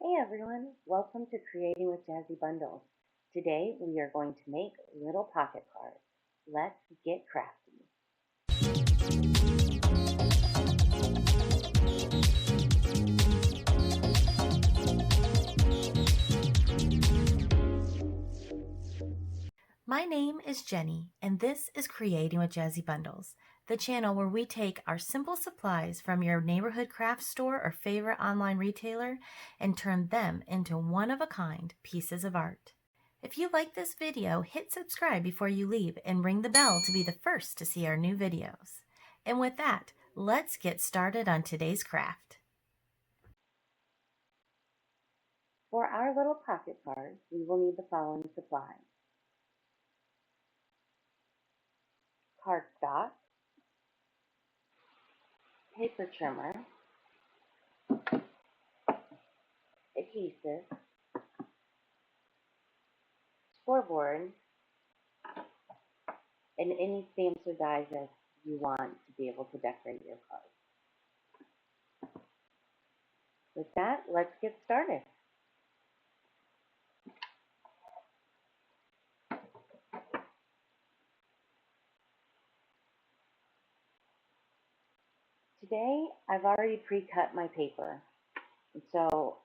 Hey everyone, welcome to Creating with Jazzy Bundles. Today we are going to make little pocket cards. Let's get crafty. My name is Jenny, and this is Creating with Jazzy Bundles, the channel where we take our simple supplies from your neighborhood craft store or favorite online retailer and turn them into one-of-a-kind pieces of art. If you like this video, hit subscribe before you leave and ring the bell to be the first to see our new videos. And with that, let's get started on today's craft. For our little pocket cards, we will need the following supplies. Cardstock, paper trimmer, adhesive, scoreboard, and any stamps or dies that you want to be able to decorate your cards. With that, let's get started. Today, I've already pre-cut my paper, and so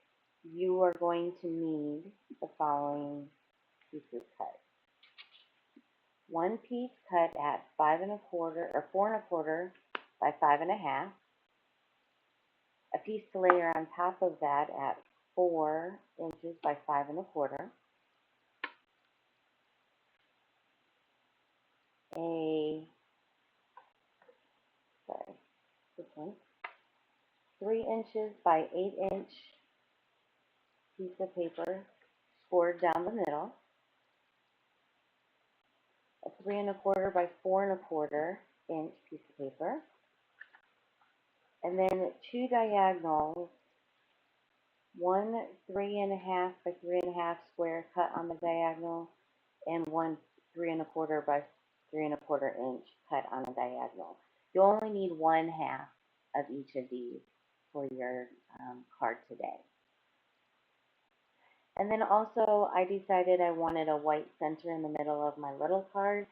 you are going to need the following pieces cut. One piece cut at 5 1/4 or 4 1/4 by 5 1/2. A piece to layer on top of that at 4 inches by 5 1/4. A, sorry, this one, 3 inches by 8 inch piece of paper scored down the middle. A 3 1/4 by 4 1/4 inch piece of paper. And then two diagonals, one 3 1/2 by 3 1/2 square cut on the diagonal, and one 3 1/4 by 3 1/4 inch cut on a diagonal. You only need 1/2 of each of these for your card today. And then also I decided I wanted a white center in the middle of my little card.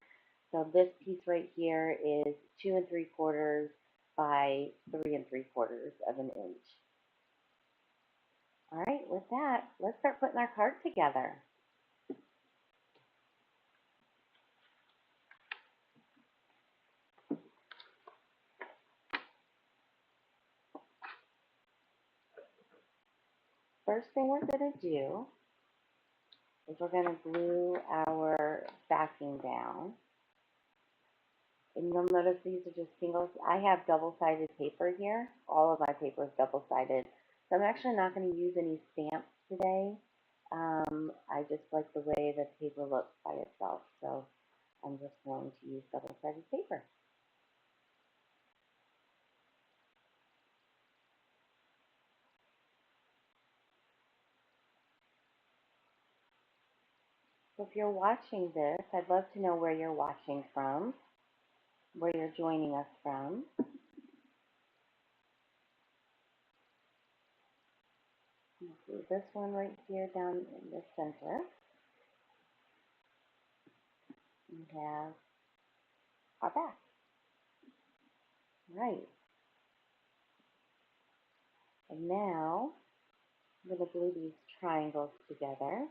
So this piece right here is 2 3/4 by 3 3/4 of an inch. All right, with that, let's start putting our card together. First thing we're going to do is we're going to glue our backing down. And you'll notice these are just singles. I have double-sided paper here. All of my paper is double-sided. So I'm actually not going to use any stamps today. I just like the way the paper looks by itself. So I'm just going to use double-sided paper. So if you're watching this, I'd love to know where you're watching from, where you're joining us from. Do this one right here down in the center. We have our back. Right. And now I'm going to glue these triangles together.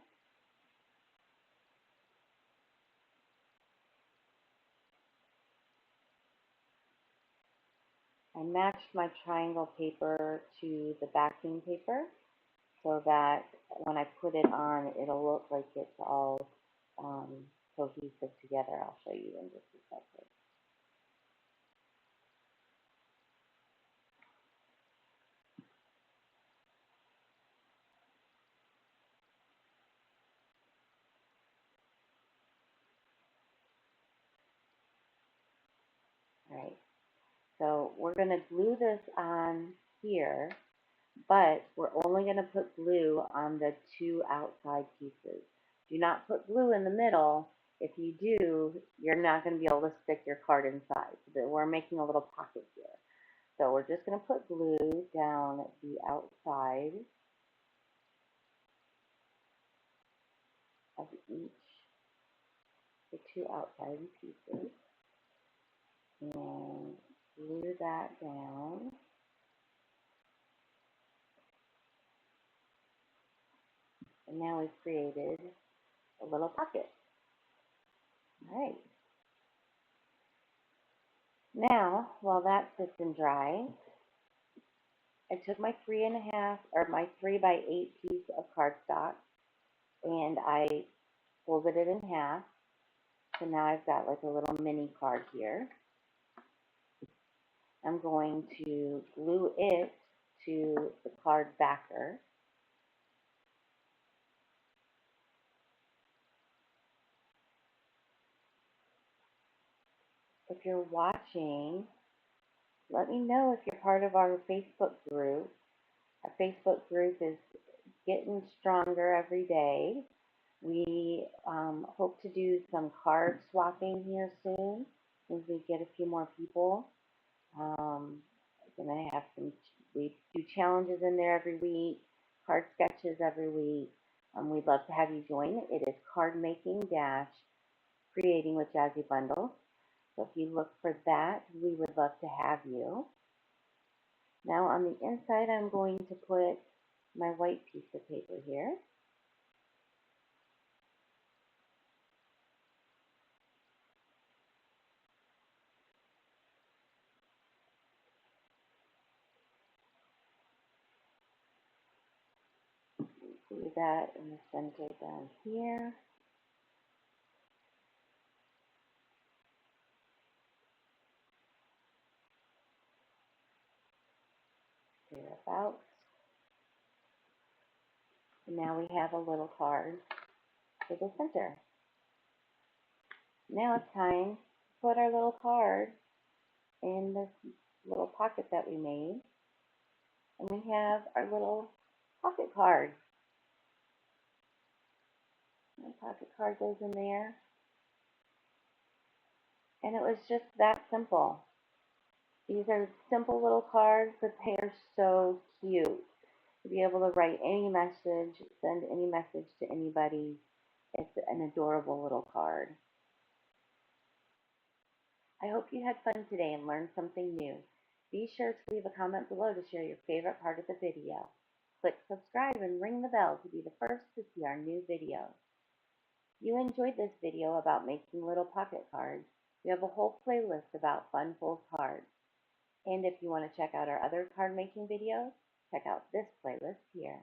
I matched my triangle paper to the backing paper so that when I put it on, it'll look like it's all cohesive together. I'll show you in just a second. All right. So we're going to glue this on here, but we're only going to put glue on the two outside pieces. Do not put glue in the middle. If you do, you're not going to be able to stick your card inside. So we're making a little pocket here. So we're just going to put glue down the outside each, the two outside pieces, and glue that down. And now we've created a little pocket. All right. Now, while that sits and dries, I took my 3.5 or my 3x8 piece of cardstock and I folded it in half. So now I've got like a little mini card here. I'm going to glue it to the card backer. If you're watching, let me know if you're part of our Facebook group. Our Facebook group is getting stronger every day. We hope to do some card swapping here soon as we get a few more people. Gonna have we do challenges in there every week, card sketches every week. We'd love to have you join. It is card making dash creating with Jazzy Bundles. So if you look for that, we would love to have you. Now on the inside, I'm going to put my white piece of paper here. Do that in the center down here. Thereabouts. And now we have a little card for the center. Now it's time to put our little card in this little pocket that we made. And we have our little pocket card. The pocket card goes in there. And it was just that simple. These are simple little cards, but they are so cute. To be able to write any message, send any message to anybody. It's an adorable little card. I hope you had fun today and learned something new. Be sure to leave a comment below to share your favorite part of the video. Click subscribe and ring the bell to be the first to see our new videos. If you enjoyed this video about making little pocket cards, we have a whole playlist about fun fold cards. And if you want to check out our other card making videos, check out this playlist here.